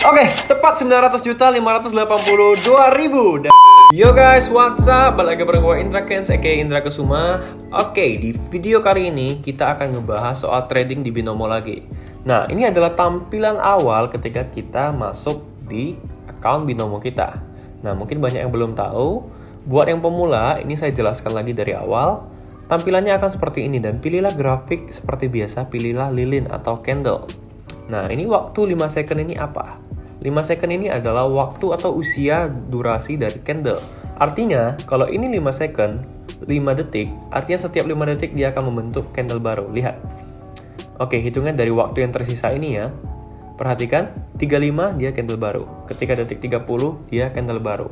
Oke, tepat 900.582.000. Yo guys, what's up? Balik lagi bareng gue Indra Kens, aka Indra Kesuma. Oke, di video kali ini kita akan ngebahas soal trading di binomo lagi. Nah, ini adalah tampilan awal ketika kita masuk di account binomo kita. Nah, mungkin banyak yang belum tahu. Buat yang pemula, ini saya jelaskan lagi dari awal. Tampilannya akan seperti ini dan pilihlah grafik seperti biasa, pilihlah lilin atau candle. Nah, ini waktu 5 second ini apa? 5 second ini adalah waktu atau usia durasi dari candle. Artinya, kalau ini 5 second, 5 detik, artinya setiap 5 detik dia akan membentuk candle baru. Lihat. Oke, hitungan dari waktu yang tersisa ini ya. Perhatikan, 35 dia candle baru. Ketika detik 30, dia candle baru.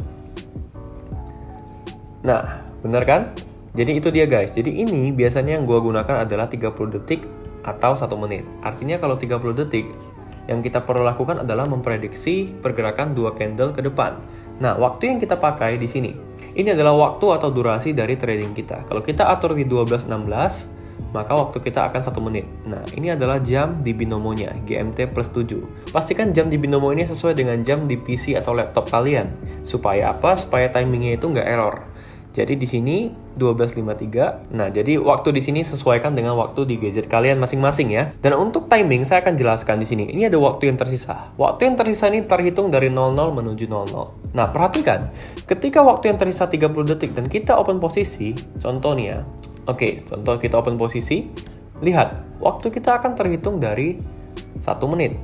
Nah, benar kan? Jadi itu dia guys. Jadi ini biasanya yang gue gunakan adalah 30 detik atau 1 menit. Artinya kalau 30 detik, yang kita perlu lakukan adalah memprediksi pergerakan 2 candle ke depan. Nah, waktu yang kita pakai di sini, ini adalah waktu atau durasi dari trading kita. Kalau kita atur di 12.16, maka waktu kita akan 1 menit. Nah, ini adalah jam di binomonya, GMT plus 7. Pastikan jam di binomo ini sesuai dengan jam di PC atau laptop kalian. Supaya apa? Supaya timingnya itu nggak error. Jadi di sini 12.53. Nah, jadi waktu di sini sesuaikan dengan waktu di gadget kalian masing-masing ya. Dan untuk timing saya akan jelaskan di sini. Ini ada waktu yang tersisa. Waktu yang tersisa ini terhitung dari 00 menuju 00. Nah, perhatikan, ketika waktu yang tersisa 30 detik dan kita open posisi, contohnya. Oke, contoh kita open posisi. Lihat, waktu kita akan terhitung dari 1 menit.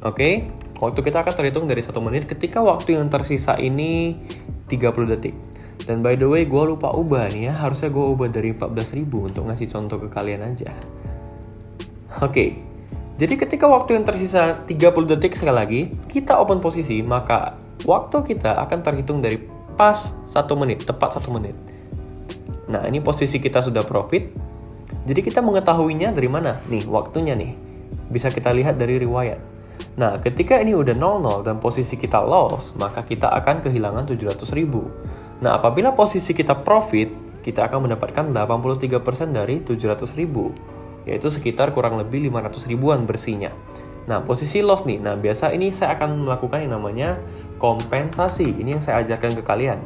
Oke, waktu kita akan terhitung dari 1 menit ketika waktu yang tersisa ini 30 detik. Dan by the way, gue lupa ubah nih ya. Harusnya gue ubah dari 14.000 untuk ngasih contoh ke kalian aja. Oke, jadi ketika waktu yang tersisa 30 detik sekali lagi, kita open posisi, maka waktu kita akan terhitung dari pas 1 menit, tepat 1 menit. Nah, ini posisi kita sudah profit. Jadi kita mengetahuinya dari mana? Nih, waktunya nih. Bisa kita lihat dari riwayat. Nah, ketika ini udah 00 dan posisi kita loss, maka kita akan kehilangan 700.000. Nah, apabila posisi kita profit, kita akan mendapatkan 83% dari 700.000, yaitu sekitar kurang lebih 500 ribuan bersihnya. Nah, posisi loss nih. Nah, biasa ini saya akan melakukan yang namanya kompensasi. Ini yang saya ajarkan ke kalian.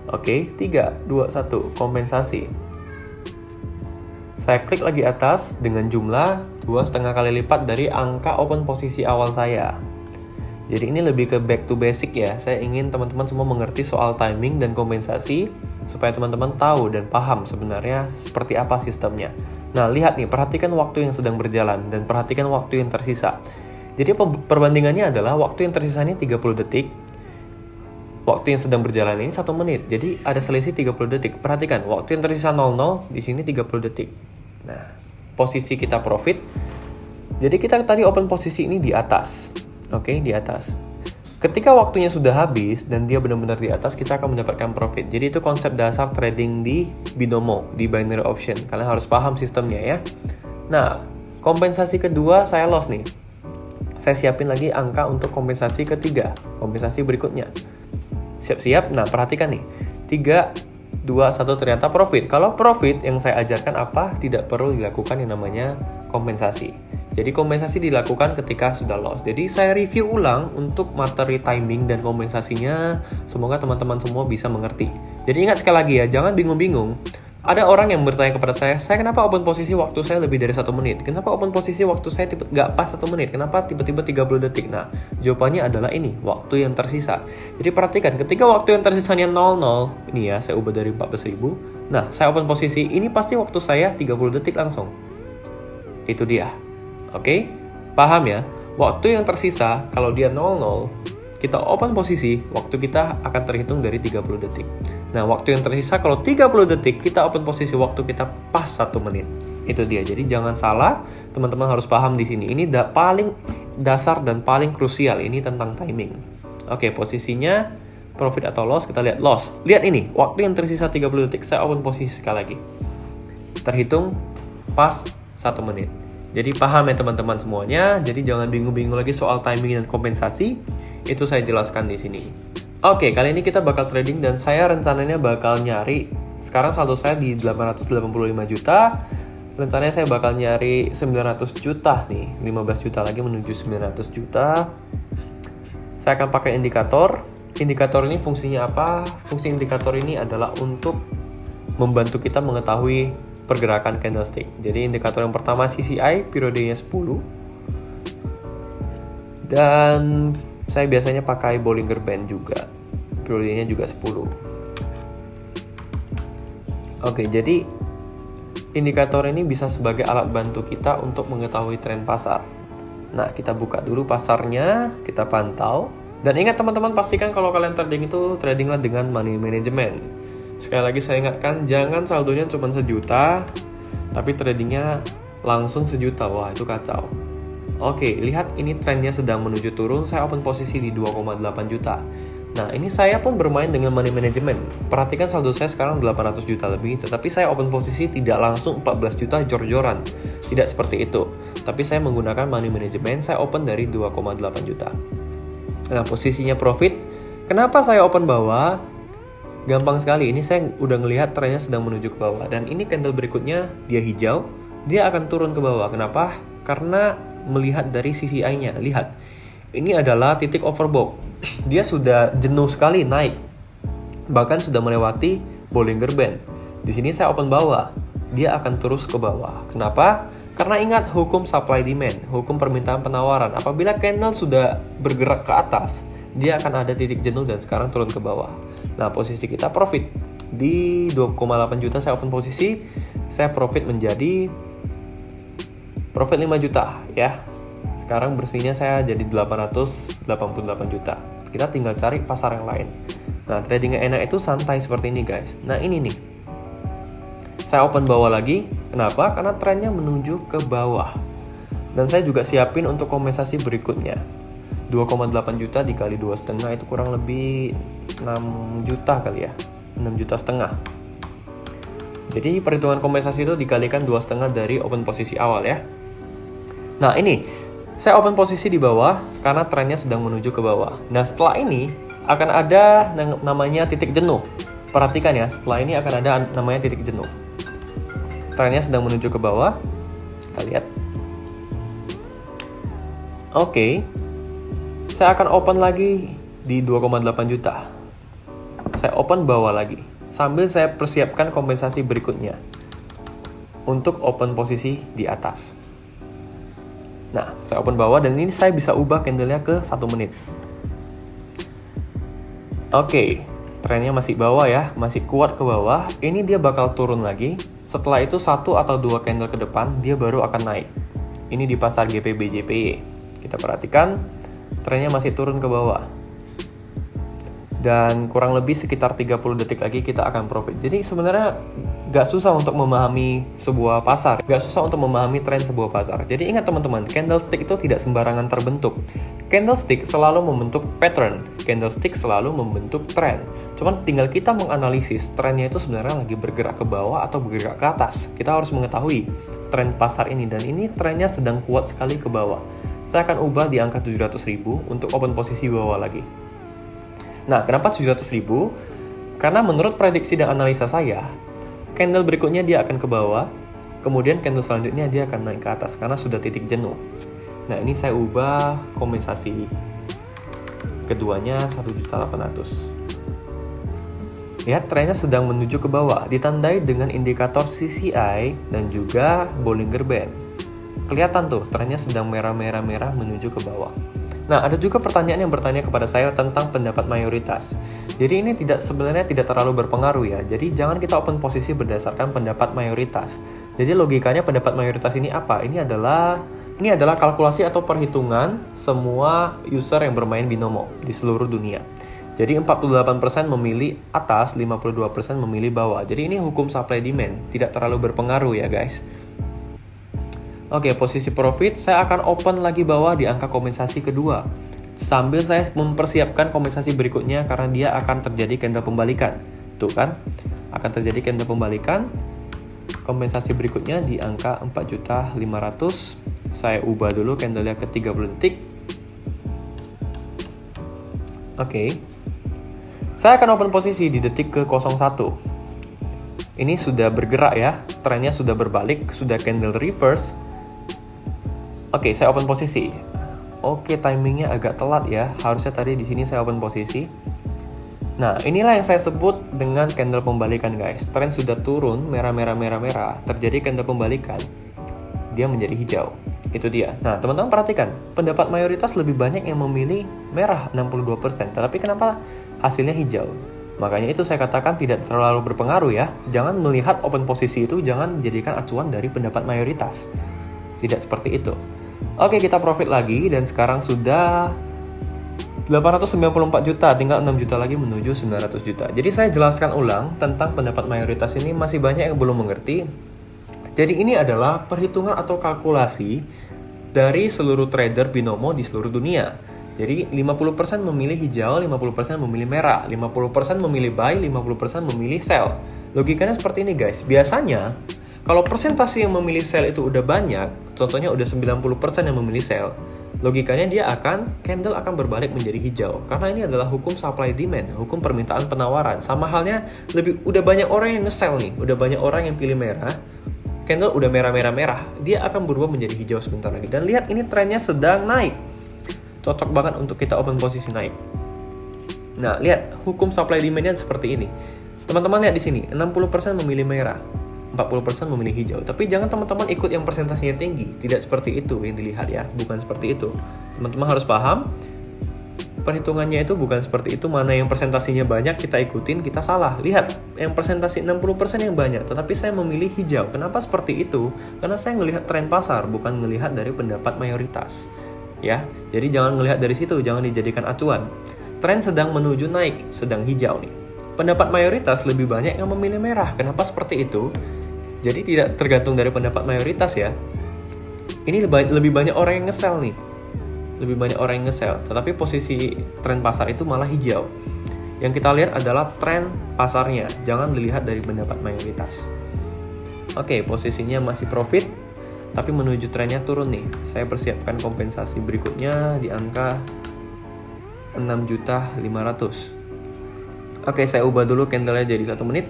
Oke, 3, 2, 1, kompensasi. Saya klik lagi atas dengan jumlah 2,5 kali lipat dari angka open posisi awal saya. Jadi ini lebih ke back to basic ya. Saya ingin teman-teman semua mengerti soal timing dan kompensasi supaya teman-teman tahu dan paham sebenarnya seperti apa sistemnya. Nah, lihat nih, perhatikan waktu yang sedang berjalan dan perhatikan waktu yang tersisa. Jadi perbandingannya adalah waktu yang tersisa ini 30 detik. Waktu yang sedang berjalan ini 1 menit. Jadi ada selisih 30 detik. Perhatikan, waktu yang tersisa 00, di sini 30 detik. Nah, posisi kita profit. Jadi kita tadi open posisi ini di atas. Oke, di atas. Ketika waktunya sudah habis dan dia benar-benar di atas, kita akan mendapatkan profit. Jadi itu konsep dasar trading di binomo, di binary option. Kalian harus paham sistemnya ya. Nah, kompensasi kedua saya loss nih. Saya siapin lagi angka untuk kompensasi ketiga, kompensasi berikutnya. Siap-siap. Nah, perhatikan nih. 3, 2, 1 ternyata profit. Kalau profit yang saya ajarkan apa? Tidak perlu dilakukan yang namanya kompensasi. Jadi kompensasi dilakukan ketika sudah loss. Jadi saya review ulang untuk materi timing dan kompensasinya. Semoga teman-teman semua bisa mengerti. Jadi ingat sekali lagi ya, jangan bingung-bingung. Ada orang yang bertanya kepada saya kenapa open posisi waktu saya lebih dari 1 menit? Kenapa open posisi waktu saya nggak pas 1 menit? Kenapa tiba-tiba 30 detik? Nah, jawabannya adalah ini, waktu yang tersisa. Jadi perhatikan, ketika waktu yang tersisanya 00, ini ya, saya ubah dari 14.000. Nah, saya open posisi, ini pasti waktu saya 30 detik langsung. Itu dia. Oke, paham ya? Waktu yang tersisa, kalau dia 00, kita open posisi, waktu kita akan terhitung dari 30 detik. Nah, waktu yang tersisa kalau 30 detik, kita open posisi waktu kita pas 1 menit. Itu dia. Jadi jangan salah, teman-teman harus paham di sini. Ini paling dasar dan paling krusial, ini tentang timing. Oke, posisinya profit atau loss, kita lihat loss. Lihat ini, waktu yang tersisa 30 detik, saya open posisi sekali lagi. Terhitung pas 1 menit. Jadi paham ya teman-teman semuanya. Jadi jangan bingung-bingung lagi soal timing dan kompensasi. Itu saya jelaskan di sini. Oke, kali ini kita bakal trading dan saya rencananya bakal nyari. Sekarang saldo saya di 885 juta. Rencananya saya bakal nyari 900 juta nih, 15 juta lagi menuju 900 juta. Saya akan pakai indikator. Indikator ini fungsinya apa? Fungsi indikator ini adalah untuk membantu kita mengetahui pergerakan candlestick. Jadi indikator yang pertama CCI, periodenya 10. Dan saya biasanya pakai Bollinger Band juga. Periodenya juga 10. Oke, jadi indikator ini bisa sebagai alat bantu kita untuk mengetahui tren pasar. Nah, kita buka dulu pasarnya, kita pantau. Dan ingat teman-teman, pastikan kalau kalian trading itu tradinglah dengan money management. Sekali lagi saya ingatkan, jangan saldonya cuma 1 juta, tapi tradingnya langsung 1 juta. Wah, itu kacau. Oke, lihat ini trennya sedang menuju turun, saya open posisi di 2,8 juta. Nah, ini saya pun bermain dengan money management. Perhatikan saldo saya sekarang 800 juta lebih, tetapi saya open posisi tidak langsung 14 juta jor-joran. Tidak seperti itu. Tapi saya menggunakan money management, saya open dari 2,8 juta. Nah, posisinya profit. Kenapa saya open bawah? Gampang sekali, ini saya udah ngelihat trennya sedang menuju ke bawah. Dan ini candle berikutnya, dia hijau, dia akan turun ke bawah. Kenapa? Karena melihat dari CCI-nya. Lihat, ini adalah titik overbought. Dia sudah jenuh sekali naik. Bahkan sudah melewati Bollinger Band. Di sini saya open bawah, dia akan terus ke bawah. Kenapa? Karena ingat hukum supply demand, hukum permintaan penawaran. Apabila candle sudah bergerak ke atas, dia akan ada titik jenuh dan sekarang turun ke bawah. Nah, posisi kita profit. Di 2,8 juta saya open posisi, saya profit menjadi profit 5 juta ya. Sekarang bersihnya saya jadi 888 juta. Kita tinggal cari pasar yang lain. Nah, tradingnya enak itu santai seperti ini guys. Nah, ini nih. Saya open bawah lagi. Kenapa? Karena trennya menuju ke bawah. Dan saya juga siapin untuk kompensasi berikutnya. 2,8 juta dikali 2,5 itu kurang lebih 6 juta kali ya. 6,5 juta. Jadi perhitungan kompensasi itu dikalikan 2,5 dari open posisi awal ya. Nah, ini saya open posisi di bawah karena trennya sedang menuju ke bawah. Nah, setelah ini akan ada namanya titik jenuh. Perhatikan ya, setelah ini akan ada namanya titik jenuh. Trennya sedang menuju ke bawah. Kita lihat. Oke. Saya akan open lagi di 2,8 juta. Saya open bawah lagi. Sambil saya persiapkan kompensasi berikutnya. Untuk open posisi di atas. Nah, saya open bawah dan ini saya bisa ubah candlenya ke 1 menit. Oke, trennya masih bawah ya, masih kuat ke bawah. Ini dia bakal turun lagi. Setelah itu 1 atau 2 candle ke depan, dia baru akan naik. Ini di pasar GPBJPY. Kita perhatikan, trennya masih turun ke bawah. Dan kurang lebih sekitar 30 detik lagi kita akan profit. Jadi sebenarnya gak susah untuk memahami sebuah pasar, gak susah untuk memahami tren sebuah pasar. Jadi ingat teman-teman, candlestick itu tidak sembarangan terbentuk. Candlestick selalu membentuk pattern, candlestick selalu membentuk tren. Cuman tinggal kita menganalisis trennya itu sebenarnya lagi bergerak ke bawah atau bergerak ke atas. Kita harus mengetahui tren pasar ini, dan ini trennya sedang kuat sekali ke bawah. Saya akan ubah di angka 700.000 untuk open posisi bawah lagi. Nah, kenapa 700.000? Karena menurut prediksi dan analisa saya, candle berikutnya dia akan ke bawah, kemudian candle selanjutnya dia akan naik ke atas karena sudah titik jenuh. Nah, ini saya ubah kompensasi keduanya 1.800.000. Lihat, trennya sedang menuju ke bawah, ditandai dengan indikator CCI dan juga Bollinger Band. Kelihatan tuh, trennya sedang merah-merah menuju ke bawah. Nah, ada juga pertanyaan yang bertanya kepada saya tentang pendapat mayoritas. Jadi ini sebenarnya tidak terlalu berpengaruh ya. Jadi jangan kita open posisi berdasarkan pendapat mayoritas. Jadi logikanya pendapat mayoritas ini apa? Ini adalah kalkulasi atau perhitungan semua user yang bermain binomo di seluruh dunia. Jadi 48% memilih atas, 52% memilih bawah. Jadi ini hukum supply demand, tidak terlalu berpengaruh ya guys. Oke, posisi profit saya akan open lagi bawah di angka kompensasi kedua. Sambil saya mempersiapkan kompensasi berikutnya karena dia akan terjadi candle pembalikan. Tuh kan, akan terjadi candle pembalikan. Kompensasi berikutnya di angka 4.500.000. Saya ubah dulu candlenya ke 30 detik. Oke. Saya akan open posisi di detik ke 01. Ini sudah bergerak ya, trennya sudah berbalik, sudah candle reverse. Oke, saya open posisi. Oke, timingnya agak telat ya. Harusnya tadi di sini saya open posisi. Nah, inilah yang saya sebut dengan candle pembalikan, guys. Tren sudah turun, merah, terjadi candle pembalikan. Dia menjadi hijau. Itu dia. Nah, teman-teman perhatikan, pendapat mayoritas lebih banyak yang memilih merah 62%, tetapi kenapa hasilnya hijau? Makanya itu saya katakan tidak terlalu berpengaruh ya. Jangan melihat open posisi itu, jangan jadikan acuan dari pendapat mayoritas. Tidak seperti itu. Oke, kita profit lagi dan sekarang sudah 894 juta, tinggal 6 juta lagi menuju 900 juta. Jadi saya jelaskan ulang tentang pendapat mayoritas ini, masih banyak yang belum mengerti. Jadi ini adalah perhitungan atau kalkulasi dari seluruh trader binomo di seluruh dunia. Jadi 50% memilih hijau, 50% memilih merah, 50% memilih buy, 50% memilih sell. Logikanya seperti ini guys. Biasanya kalau persentase yang memilih sell itu udah banyak, contohnya udah 90% yang memilih sell, logikanya candle akan berbalik menjadi hijau. Karena ini adalah hukum supply demand, hukum permintaan penawaran. Sama halnya udah banyak orang yang nge-sell nih, udah banyak orang yang pilih merah, candle udah merah, dia akan berubah menjadi hijau sebentar lagi. Dan lihat ini trennya sedang naik. Cocok banget untuk kita open posisi naik. Nah, lihat hukum supply demand-nya seperti ini. Teman-teman lihat di sini, 60% memilih merah, 40% memilih hijau. Tapi jangan teman-teman ikut yang persentasenya tinggi. Tidak seperti itu yang dilihat ya, bukan seperti itu. Teman-teman harus paham, perhitungannya itu bukan seperti itu. Mana yang persentasinya banyak kita ikutin, kita salah. Lihat, yang persentasi 60% yang banyak, tetapi saya memilih hijau. Kenapa seperti itu? Karena saya melihat tren pasar, bukan melihat dari pendapat mayoritas. Ya, jadi jangan melihat dari situ, jangan dijadikan acuan. Tren sedang menuju naik, sedang hijau nih. Pendapat mayoritas lebih banyak yang memilih merah. Kenapa seperti itu? Jadi tidak tergantung dari pendapat mayoritas ya. Ini lebih banyak orang yang nge-sell nih. Lebih banyak orang yang nge-sell, tetapi posisi tren pasar itu malah hijau. Yang kita lihat adalah tren pasarnya, jangan dilihat dari pendapat mayoritas. Oke, posisinya masih profit, tapi menuju trennya turun nih. Saya persiapkan kompensasi berikutnya di angka 6.500.000. Oke, saya ubah dulu candle-nya jadi 1 menit.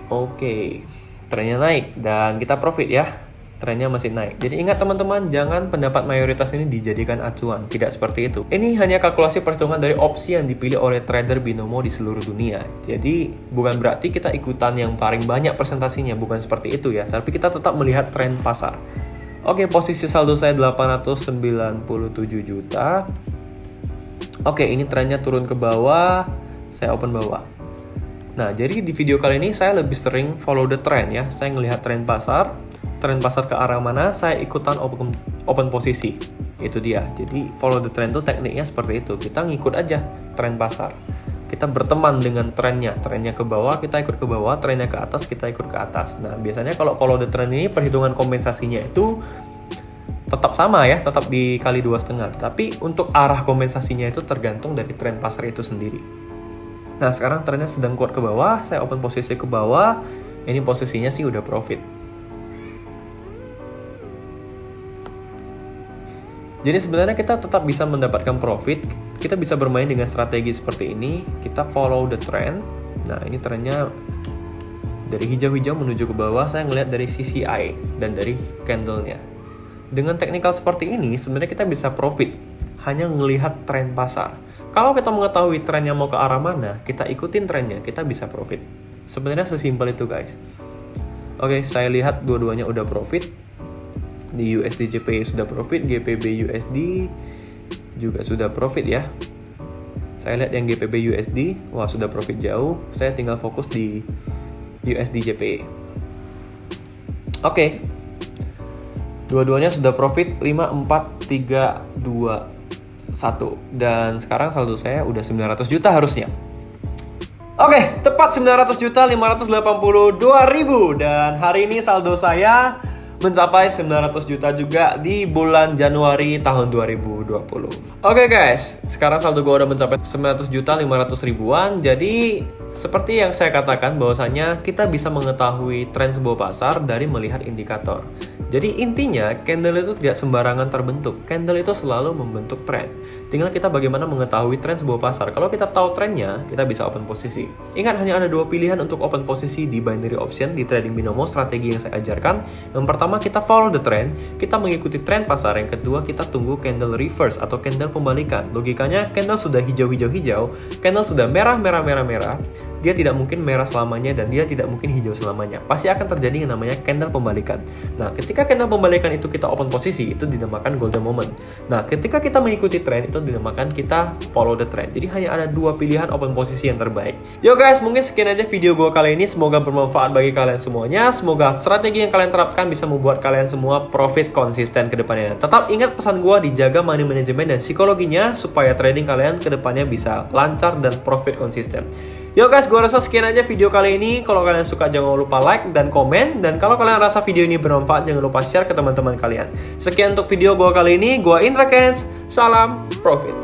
Oke, trennya naik dan kita profit ya. Trennya masih naik. Jadi ingat teman-teman, jangan pendapat mayoritas ini dijadikan acuan. Tidak seperti itu. Ini hanya kalkulasi perhitungan dari opsi yang dipilih oleh trader binomo di seluruh dunia. Jadi bukan berarti kita ikutan yang paling banyak presentasinya, bukan seperti itu ya. Tapi kita tetap melihat tren pasar. Oke, posisi saldo saya 897 juta. Oke, ini trennya turun ke bawah. Saya open bawah. Nah, jadi di video kali ini saya lebih sering follow the trend ya. Saya ngelihat tren pasar ke arah mana, saya ikutan open posisi. Itu dia. Jadi follow the trend itu tekniknya seperti itu. Kita ngikut aja tren pasar. Kita berteman dengan trennya. Trennya ke bawah, kita ikut ke bawah. Trennya ke atas, kita ikut ke atas. Nah, biasanya kalau follow the trend ini, perhitungan kompensasinya itu tetap sama ya, tetap dikali 2,5. Tapi untuk arah kompensasinya itu tergantung dari tren pasar itu sendiri. Nah, sekarang trennya sedang kuat ke bawah. Saya open posisi ke bawah. Ini posisinya sih udah profit. Jadi sebenarnya kita tetap bisa mendapatkan profit. Kita bisa bermain dengan strategi seperti ini. Kita follow the trend. Nah, ini trennya dari hijau-hijau menuju ke bawah. Saya ngelihat dari CCI dan dari candle-nya. Dengan teknikal seperti ini, sebenarnya kita bisa profit. Hanya melihat tren pasar. Kalau kita mengetahui trennya mau ke arah mana, kita ikutin trennya, kita bisa profit. Sebenarnya sesimpel itu guys. Oke, saya lihat dua-duanya udah profit. Di USD JPY sudah profit, GBP USD juga sudah profit ya. Saya lihat yang GBP USD, wah sudah profit jauh. Saya tinggal fokus di USD JPY. Oke. Dua-duanya sudah profit 5, 4, 3, 2, 1. Dan sekarang saldo saya udah 900 juta harusnya. Oke, tepat 900.582.000. Dan hari ini saldo saya mencapai 900 juta juga di bulan Januari tahun 2020. Oke guys, sekarang saldo gue udah mencapai 900 juta 500 ribuan. Jadi seperti yang saya katakan bahwasanya kita bisa mengetahui tren sebuah pasar dari melihat indikator. Jadi intinya, candle itu tidak sembarangan terbentuk. Candle itu selalu membentuk tren. Tinggal kita bagaimana mengetahui tren sebuah pasar. Kalau kita tahu trennya, kita bisa open posisi. Ingat, hanya ada 2 pilihan untuk open posisi di binary option di trading binomo strategi yang saya ajarkan. Yang pertama, kita follow the trend. Kita mengikuti tren pasar. Yang kedua, kita tunggu candle reverse atau candle pembalikan. Logikanya, candle sudah hijau-hijau-hijau, candle sudah merah-merah-merah-merah. Dia tidak mungkin merah selamanya dan dia tidak mungkin hijau selamanya. Pasti akan terjadi yang namanya candle pembalikan. Nah, ketika candle pembalikan itu kita open posisi, itu dinamakan golden moment. Nah, ketika kita mengikuti tren, itu dinamakan kita follow the trend. Jadi hanya ada 2 pilihan open posisi yang terbaik. Yo guys, mungkin sekian aja video gue kali ini. Semoga bermanfaat bagi kalian semuanya. Semoga strategi yang kalian terapkan bisa membuat kalian semua profit konsisten ke depannya. Tetap ingat pesan gue, dijaga money management dan psikologinya supaya trading kalian ke depannya bisa lancar dan profit konsisten. Yo guys, gue rasa sekian aja video kali ini. Kalau kalian suka jangan lupa like dan komen. Dan kalau kalian rasa video ini bermanfaat, jangan lupa share ke teman-teman kalian. Sekian untuk video gue kali ini. Gue Indra Kens. Salam profit.